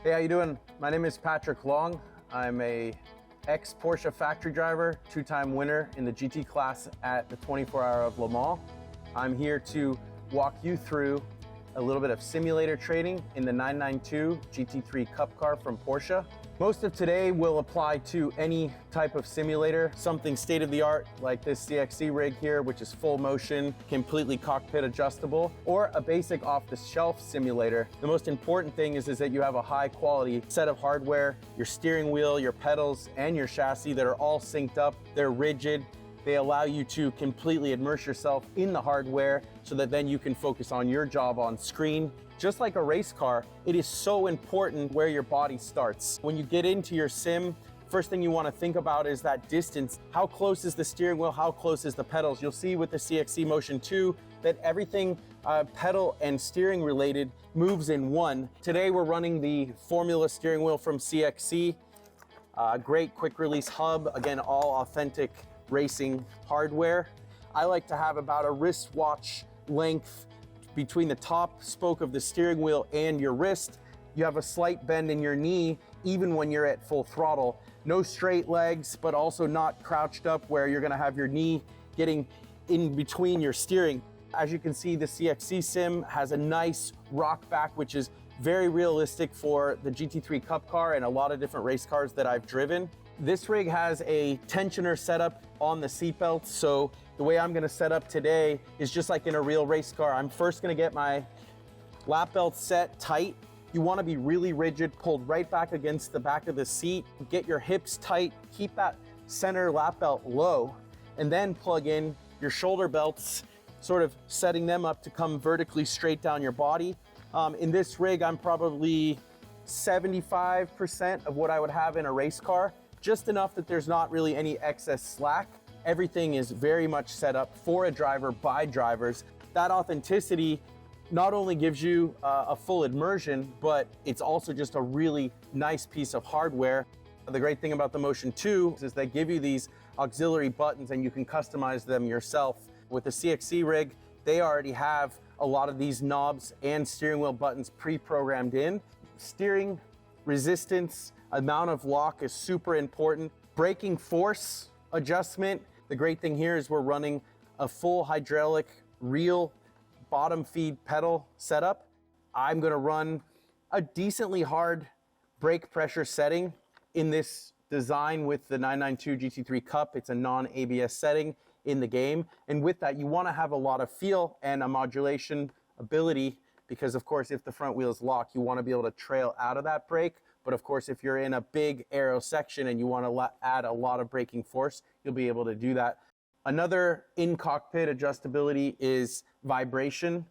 Hey, how you doing? My name is Patrick Long. I'm a ex-Porsche factory driver, two-time winner in the GT class at the 24 Hour of Le Mans. I'm here to walk you through a little bit of simulator training in the 992 GT3 Cup car from Porsche. Most of today will apply to any type of simulator, something state-of-the-art like this CXC rig here, which is full motion, completely cockpit adjustable, or a basic off-the-shelf simulator. The most important thing is that you have a high-quality set of hardware, your steering wheel, your pedals, and your chassis that are all synced up. They're rigid. They allow you to completely immerse yourself in the hardware so that then you can focus on your job on screen. Just like a race car, it is so important where your body starts. When you get into your sim, first thing you want to think about is that distance. How close is the steering wheel? How close is the pedals? You'll see with the CXC Motion 2 that everything pedal and steering related moves in one. Today we're running the Formula steering wheel from CXC. Great quick release hub, again, all authentic racing hardware. I like to have about a wristwatch length between the top spoke of the steering wheel and your wrist. You have a slight bend in your knee even when you're at full throttle. No straight legs, but also not crouched up where you're gonna have your knee getting in between your steering. As you can see, the CXC sim has a nice rock back, which is very realistic for the GT3 Cup car and a lot of different race cars that I've driven. This rig has a tensioner setup on the seatbelt, so the way I'm gonna set up today is just like in a real race car. I'm first gonna get my lap belt set tight. You wanna be really rigid, pulled right back against the back of the seat. Get your hips tight, keep that center lap belt low, and then plug in your shoulder belts, sort of setting them up to come vertically straight down your body. In this rig, I'm probably 75% of what I would have in a race car, just enough that there's not really any excess slack. Everything is very much set up for a driver by drivers. That authenticity not only gives you a full immersion, but it's also just a really nice piece of hardware. The great thing about the Motion 2 is they give you these auxiliary buttons and you can customize them yourself. With the CXC rig, they already have a lot of these knobs and steering wheel buttons pre-programmed in. Steering resistance, amount of lock is super important. Braking force adjustment. The great thing here is we're running a full hydraulic real bottom feed pedal setup. I'm gonna run a decently hard brake pressure setting in this design with the 992 GT3 Cup. It's a non-ABS setting in the game. And with that, you wanna have a lot of feel and a modulation ability because of course, if the front wheel is locked, you wanna be able to trail out of that brake. But of course, if you're in a big aero section and you want to add a lot of braking force, you'll be able to do that. Another in-cockpit adjustability is vibration.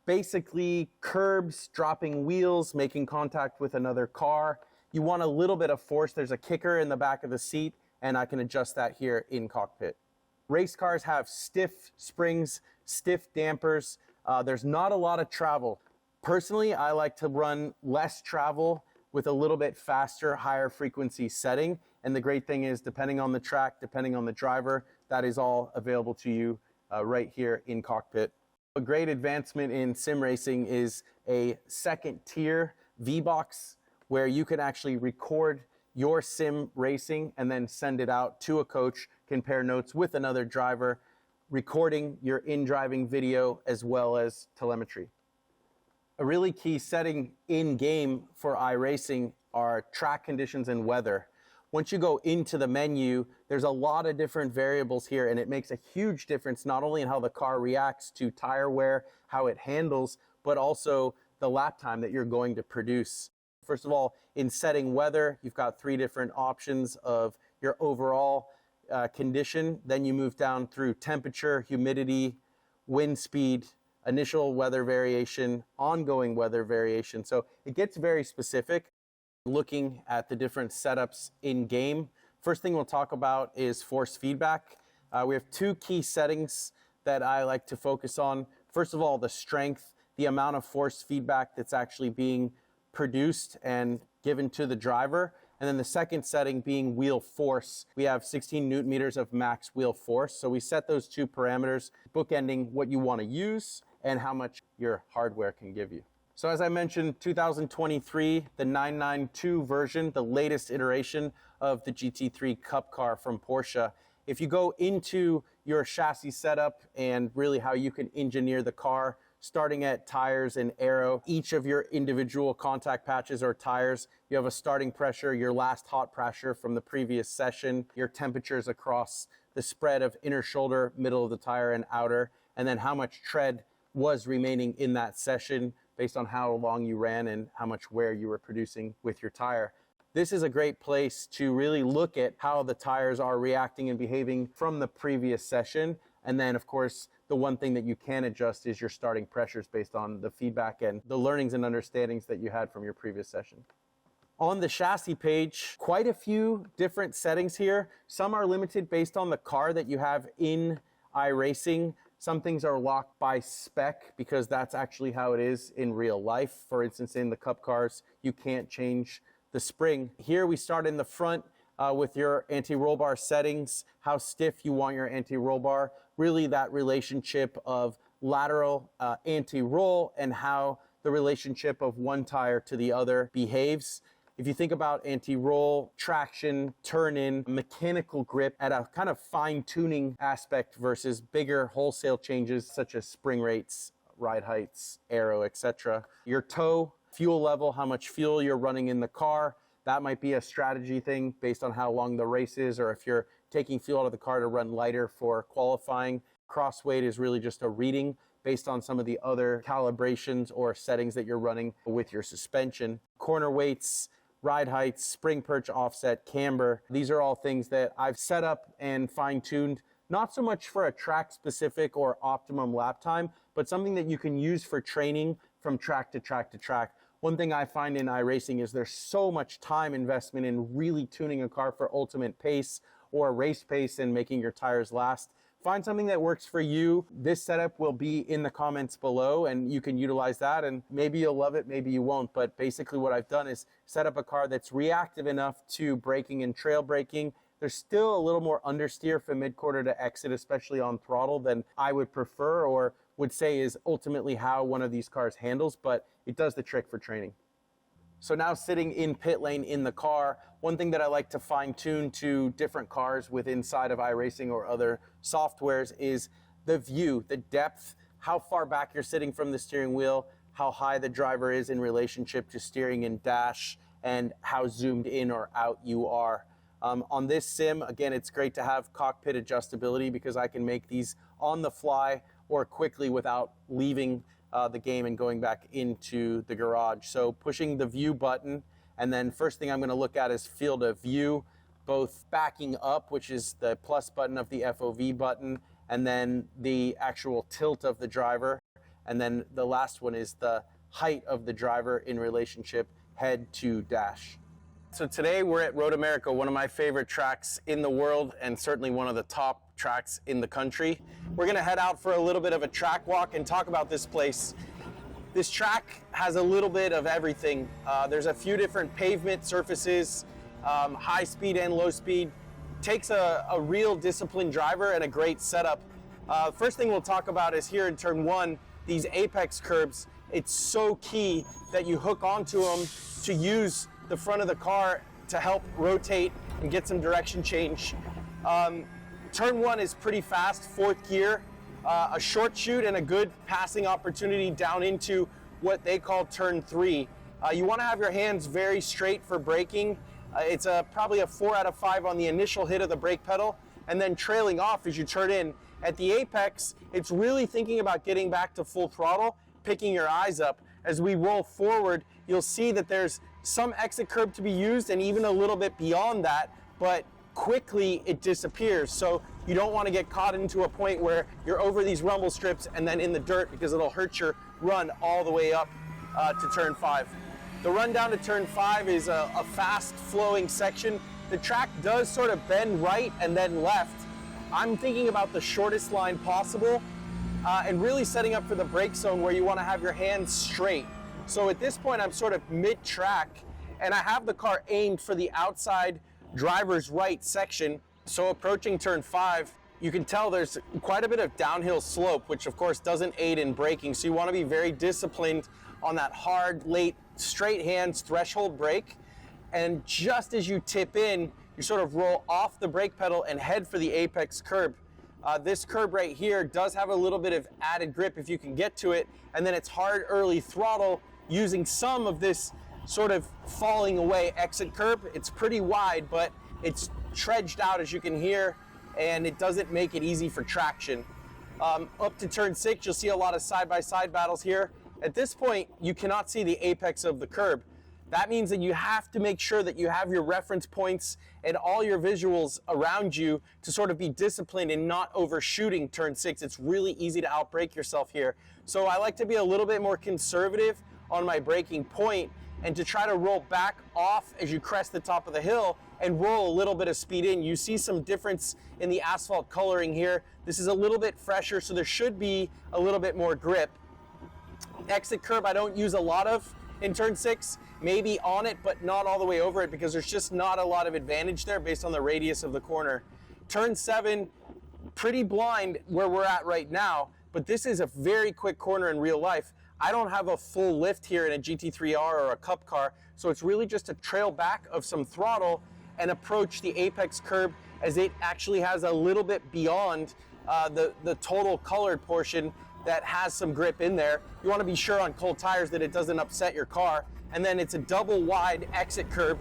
Basically, curbs, dropping wheels, making contact with another car. You want a little bit of force. There's a kicker in the back of the seat, and I can adjust that here in cockpit. Race cars have stiff springs, stiff dampers. There's not a lot of travel. Personally, I like to run less travel with a little bit faster, higher frequency setting. And the great thing is, depending on the track, depending on the driver, that is all available to you right here in cockpit. A great advancement in sim racing is a second tier V-Box, where you can actually record your sim racing and then send it out to a coach, compare notes with another driver, recording your in-driving video as well as telemetry. A really key setting in-game for iRacing are track conditions and weather. Once you go into the menu, there's a lot of different variables here, and it makes a huge difference not only in how the car reacts to tire wear, how it handles, but also the lap time that you're going to produce. First of all, in setting weather, you've got 3 different options of your overall condition. Then you move down through temperature, humidity, wind speed, initial weather variation, ongoing weather variation. So it gets very specific. Looking at the different setups in game. First thing we'll talk about is force feedback. We have 2 key settings that I like to focus on. First of all, the strength, the amount of force feedback that's actually being produced and given to the driver. And then the second setting being wheel force. We have 16 Newton meters of max wheel force. So we set those 2 parameters, bookending what you want to use and how much your hardware can give you. So as I mentioned, 2023, the 992 version, the latest iteration of the GT3 Cup car from Porsche. If you go into your chassis setup and really how you can engineer the car, starting at tires and aero, each of your individual contact patches or tires, you have a starting pressure, your last hot pressure from the previous session, your temperatures across the spread of inner shoulder, middle of the tire, and outer, and then how much tread was remaining in that session based on how long you ran and how much wear you were producing with your tire. This is a great place to really look at how the tires are reacting and behaving from the previous session. And then, of course, the one thing that you can adjust is your starting pressures based on the feedback and the learnings and understandings that you had from your previous session. On the chassis page, quite a few different settings here. Some are limited based on the car that you have in iRacing. Some things are locked by spec because that's actually how it is in real life. For instance, in the Cup cars, you can't change the spring. Here we start in the front with your anti-roll bar settings, how stiff you want your anti-roll bar, really that relationship of lateral anti-roll and how the relationship of one tire to the other behaves. If you think about anti-roll, traction, turn-in, mechanical grip at a kind of fine-tuning aspect versus bigger wholesale changes such as spring rates, ride heights, aero, etc. Your toe, fuel level, how much fuel you're running in the car, that might be a strategy thing based on how long the race is, or if you're taking fuel out of the car to run lighter for qualifying. Cross weight is really just a reading based on some of the other calibrations or settings that you're running with your suspension. Corner weights, ride heights, spring perch offset, camber. These are all things that I've set up and fine-tuned, not so much for a track specific or optimum lap time, but something that you can use for training from track to track to track. One thing I find in iRacing is there's so much time investment in really tuning a car for ultimate pace or race pace and making your tires last. Find something that works for you. This setup will be in the comments below and you can utilize that, and maybe you'll love it, maybe you won't. But basically what I've done is set up a car that's reactive enough to braking and trail braking. There's still a little more understeer from mid-quarter to exit, especially on throttle, than I would prefer or would say is ultimately how one of these cars handles, but it does the trick for training. So now sitting in pit lane in the car, one thing that I like to fine tune to different cars with inside of iRacing or other softwares is the view, the depth, how far back you're sitting from the steering wheel, how high the driver is in relationship to steering and dash, and how zoomed in or out you are. On this sim, again, it's great to have cockpit adjustability because I can make these on the fly or quickly without leaving the game and going back into the garage. So pushing the view button, and then first thing I'm going to look at is field of view, both backing up, which is the plus button of the FOV button, and then the actual tilt of the driver. And then the last one is the height of the driver in relationship head to dash. So today we're at Road America, one of my favorite tracks in the world and certainly one of the top tracks in the country. We're going to head out for a little bit of a track walk and talk about this place. This track has a little bit of everything. There's a few different pavement surfaces, high speed and low speed. Takes a real disciplined driver and a great setup. First thing we'll talk about is here in turn one, these apex curbs. It's so key that you hook onto them to use the front of the car to help rotate and get some direction change. Turn one is pretty fast, fourth gear, a short shoot and a good passing opportunity down into what they call turn three. You want to have your hands very straight for braking. It's probably a 4 out of 5 on the initial hit of the brake pedal, and then trailing off as you turn in. At the apex, it's really thinking about getting back to full throttle, picking your eyes up. As we roll forward, you'll see that there's some exit curb to be used and even a little bit beyond that, but quickly it disappears. So you don't want to get caught into a point where you're over these rumble strips and then in the dirt, because it'll hurt your run all the way up to turn 5. The run down to turn 5 is a fast flowing section. The track does sort of bend right and then left. I'm thinking about the shortest line possible and really setting up for the brake zone where you want to have your hands straight. So at this point I'm sort of mid-track and I have the car aimed for the outside driver's right section. So approaching turn 5, you can tell there's quite a bit of downhill slope, which of course doesn't aid in braking. So you want to be very disciplined on that hard, late, straight hands threshold brake. And just as you tip in, you sort of roll off the brake pedal and head for the apex curb. This curb right here does have a little bit of added grip if you can get to it, and then it's hard early throttle using some of this sort of falling away exit curb. It's pretty wide, but it's trudged out, as you can hear, and it doesn't make it easy for traction. Up to turn 6, you'll see a lot of side-by-side battles here. At this point, you cannot see the apex of the curb. That means that you have to make sure that you have your reference points and all your visuals around you to sort of be disciplined and not overshooting turn 6. It's really easy to outbrake yourself here. So I like to be a little bit more conservative on my braking point and to try to roll back off as you crest the top of the hill and roll a little bit of speed in. You see some difference in the asphalt coloring here. This is a little bit fresher, so there should be a little bit more grip. Exit curb I don't use a lot of in turn 6, maybe on it, but not all the way over it because there's just not a lot of advantage there based on the radius of the corner. Turn 7, pretty blind where we're at right now, but this is a very quick corner in real life. I don't have a full lift here in a GT3R or a Cup car, so it's really just a trail back of some throttle and approach the apex curb as it actually has a little bit beyond the total colored portion that has some grip in there. You want to be sure on cold tires that it doesn't upset your car. And then it's a double wide exit curb,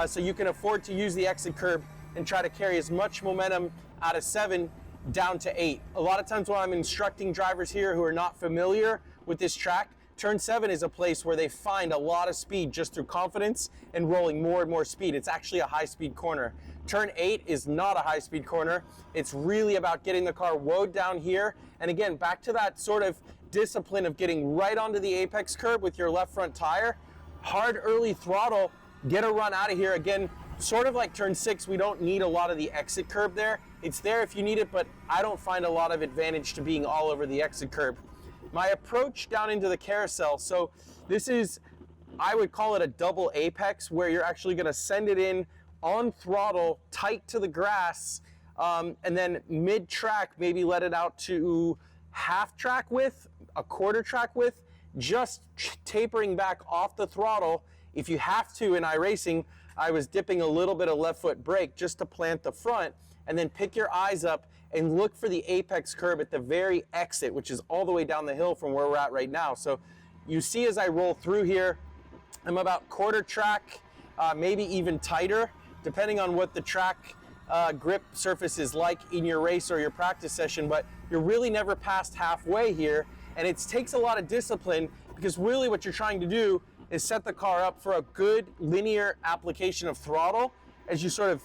so you can afford to use the exit curb and try to carry as much momentum out of 7 down to 8. A lot of times when I'm instructing drivers here who are not familiar with this track, turn 7 is a place where they find a lot of speed just through confidence and rolling more and more speed. It's actually a high-speed corner. Turn 8 is not a high-speed corner. It's really about getting the car woed down here. And again, back to that sort of discipline of getting right onto the apex curb with your left front tire. Hard early throttle, get a run out of here. Again, sort of like turn 6, we don't need a lot of the exit curb there. It's there if you need it, but I don't find a lot of advantage to being all over the exit curb. My approach down into the carousel, so this is, I would call it a double apex, where you're actually gonna send it in on throttle, tight to the grass, and then mid-track, maybe let it out to half track width, a quarter track width, just tapering back off the throttle. If you have to, in iRacing, I was dipping a little bit of left foot brake just to plant the front, and then pick your eyes up and look for the apex curb at the very exit, which is all the way down the hill from where we're at right now. So you see as I roll through here, I'm about quarter track, maybe even tighter, depending on what the track grip surface is like in your race or your practice session, but you're really never past halfway here. And it takes a lot of discipline because really what you're trying to do is set the car up for a good linear application of throttle as you sort of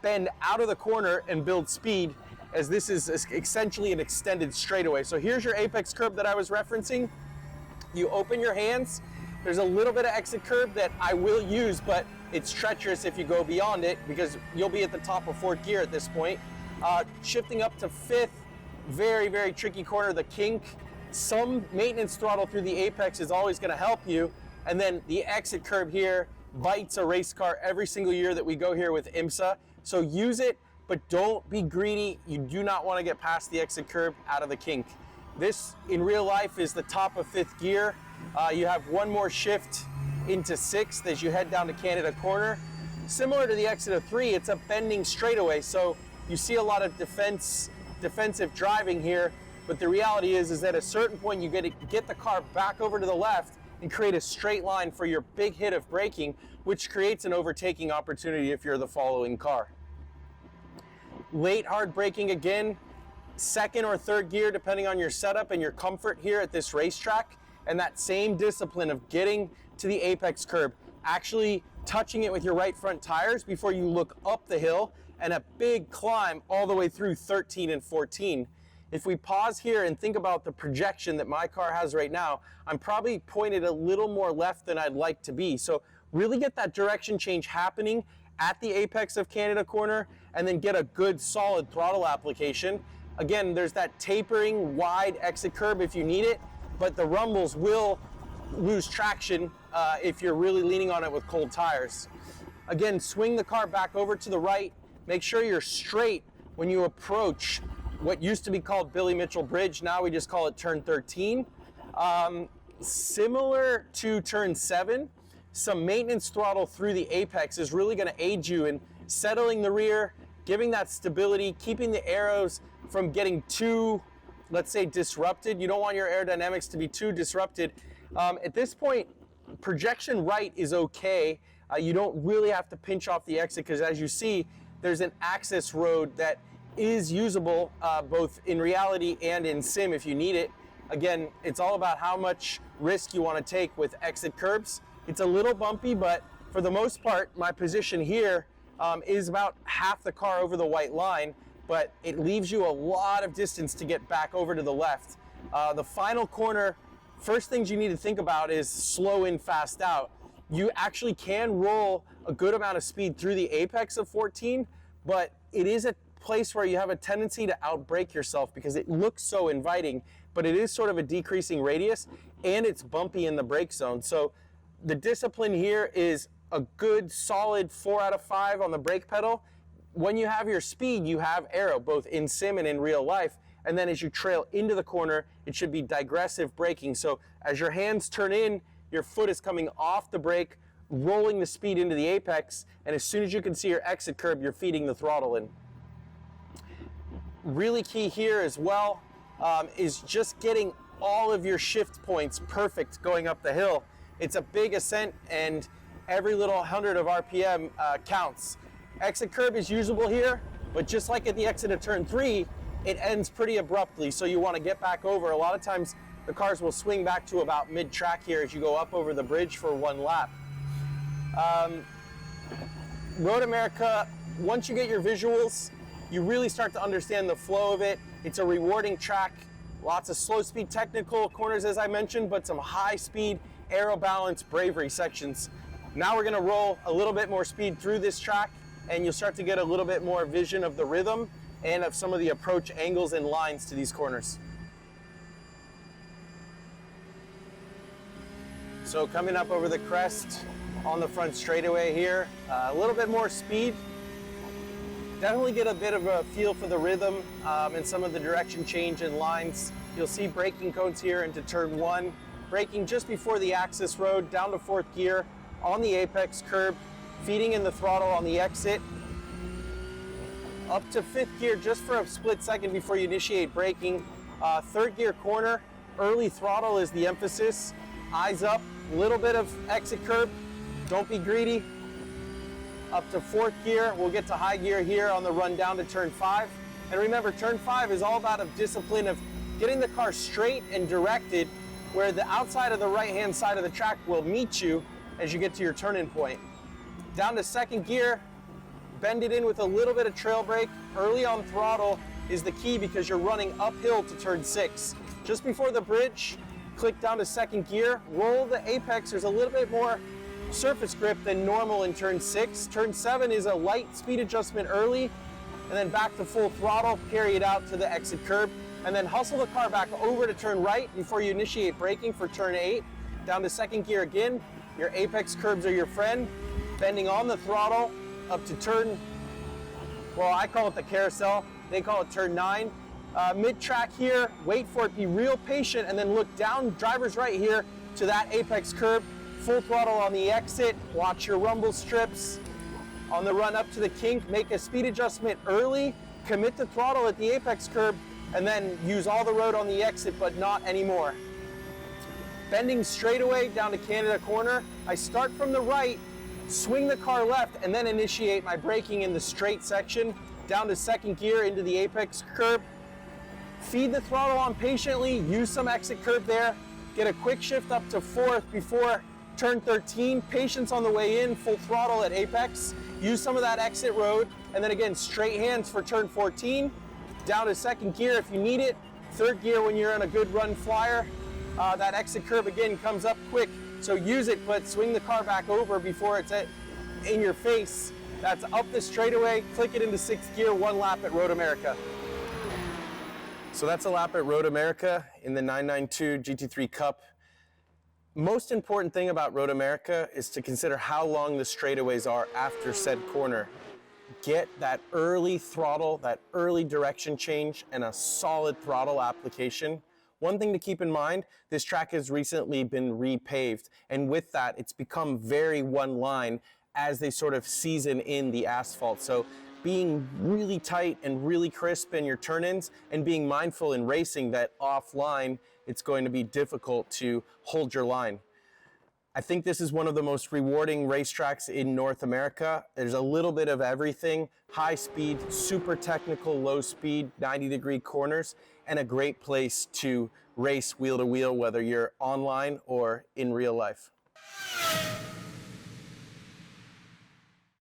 bend out of the corner and build speed, as this is essentially an extended straightaway. So here's your apex curb that I was referencing. You open your hands. There's a little bit of exit curb that I will use, but it's treacherous if you go beyond it because you'll be at the top of 4th gear at this point. Shifting up to 5th, very, very tricky corner, the kink. Some maintenance throttle through the apex is always gonna help you. And then the exit curb here bites a race car every single year that we go here with IMSA. So use it, but don't be greedy. You do not want to get past the exit curb out of the kink. This, in real life, is the top of 5th gear. You have one more shift into 6th as you head down to Canada Corner. Similar to the exit of 3, it's a bending straightaway, so you see a lot of defensive driving here, but the reality is that at a certain point you get the car back over to the left and create a straight line for your big hit of braking, which creates an overtaking opportunity if you're the following car. Late hard braking again, 2nd or 3rd gear depending on your setup and your comfort here at this racetrack, and that same discipline of getting to the apex curb, actually touching it with your right front tires before you look up the hill, and a big climb all the way through 13 and 14. If we pause here and think about the projection that my car has right now, I'm probably pointed a little more left than I'd like to be. So really get that direction change happening at the apex of Canada Corner and then get a good solid throttle application. Again, there's that tapering wide exit curb if you need it, but the rumbles will lose traction if you're really leaning on it with cold tires. Again, swing the car back over to the right. Make sure you're straight when you approach what used to be called Billy Mitchell Bridge. Now we just call it turn 13. similar to turn 7, some maintenance throttle through the apex is really going to aid you in settling the rear, giving that stability, keeping the aeros from getting too, let's say, disrupted. You don't want your aerodynamics to be too disrupted. At this point, projection right is okay. You don't really have to pinch off the exit because, as you see, there's an access road that is usable both in reality and in sim if you need it. Again, it's all about how much risk you want to take with exit curbs. It's a little bumpy, but for the most part, my position here is about half the car over the white line, but it leaves you a lot of distance to get back over to the left. The final corner, first things you need to think about is slow in, fast out. You actually can roll a good amount of speed through the apex of 14, but it is a place where you have a tendency to outbrake yourself because it looks so inviting, but it is sort of a decreasing radius and it's bumpy in the brake zone. So the discipline here is a good solid 4 out of 5 on the brake pedal. When you have your speed, you have aero, both in sim and in real life. And then as you trail into the corner, it should be digressive braking. So as your hands turn in, your foot is coming off the brake, rolling the speed into the apex. And as soon as you can see your exit curb, you're feeding the throttle in. Really key here as well is just getting all of your shift points perfect going up the hill. It's a big ascent and every little 100 of RPM counts. Exit curb is usable here, but just like at the exit of turn 3, it ends pretty abruptly, so you want to get back over. A lot of times the cars will swing back to about mid-track here as you go up over the bridge for one lap. Road America, once you get your visuals, you really start to understand the flow of it. It's a rewarding track, lots of slow speed technical corners as I mentioned, but some high speed aero balance bravery sections. Now we're gonna roll a little bit more speed through this track and you'll start to get a little bit more vision of the rhythm and of some of the approach angles and lines to these corners. So coming up over the crest on the front straightaway here, a little bit more speed. Definitely get a bit of a feel for the rhythm and some of the direction change in lines. You'll see braking cones here into turn 1, braking just before the access road, down to 4th gear, on the apex curb, feeding in the throttle on the exit, up to 5th gear just for a split second before you initiate braking. 3rd gear corner, early throttle is the emphasis, eyes up, little bit of exit curb, don't be greedy. Up to 4th gear, we'll get to high gear here on the run down to turn 5. And remember, turn 5 is all about a discipline of getting the car straight and directed where the outside of the right-hand side of the track will meet you as you get to your turn-in point. Down to 2nd gear, bend it in with a little bit of trail brake. Early on throttle is the key because you're running uphill to turn 6. Just before the bridge, click down to 2nd gear, roll the apex. There's a little bit more surface grip than normal in turn 6. Turn 7 is a light speed adjustment early, and then back to full throttle, carry it out to the exit curb, and then hustle the car back over to turn right before you initiate braking for turn 8. Down to 2nd gear again, your apex curbs are your friend, bending on the throttle up to turn, well, I call it the carousel, they call it turn 9. Mid-track here, wait for it, be real patient, and then look down driver's right here to that apex curb, full throttle on the exit, watch your rumble strips. On the run up to the kink, make a speed adjustment early, commit the throttle at the apex curb, and then use all the road on the exit, but not anymore. Bending straightaway down to Canada corner, I start from the right, swing the car left, and then initiate my braking in the straight section, down to 2nd gear into the apex curb. Feed the throttle on patiently, use some exit curb there, get a quick shift up to 4th before turn 13, patience on the way in, full throttle at apex, use some of that exit road, and then again, straight hands for turn 14, down to 2nd gear if you need it, 3rd gear when you're on a good run flyer. That exit curb again comes up quick, so use it, but swing the car back over before it's in your face. That's up the straightaway, click it into 6th gear, 1 lap at Road America. So that's a lap at Road America in the 992 GT3 Cup. Most important thing about Road America is to consider how long the straightaways are after said corner. Get that early throttle, that early direction change, and a solid throttle application one thing to keep in mind, this track has recently been repaved, and with that, it's become very one line as they sort of season in the asphalt. So being really tight and really crisp in your turn-ins and being mindful in racing that offline, it's going to be difficult to hold your line. I think this is one of the most rewarding racetracks in North America. There's a little bit of everything: high speed, super technical, low speed, 90-degree corners, and a great place to race wheel to wheel, whether you're online or in real life.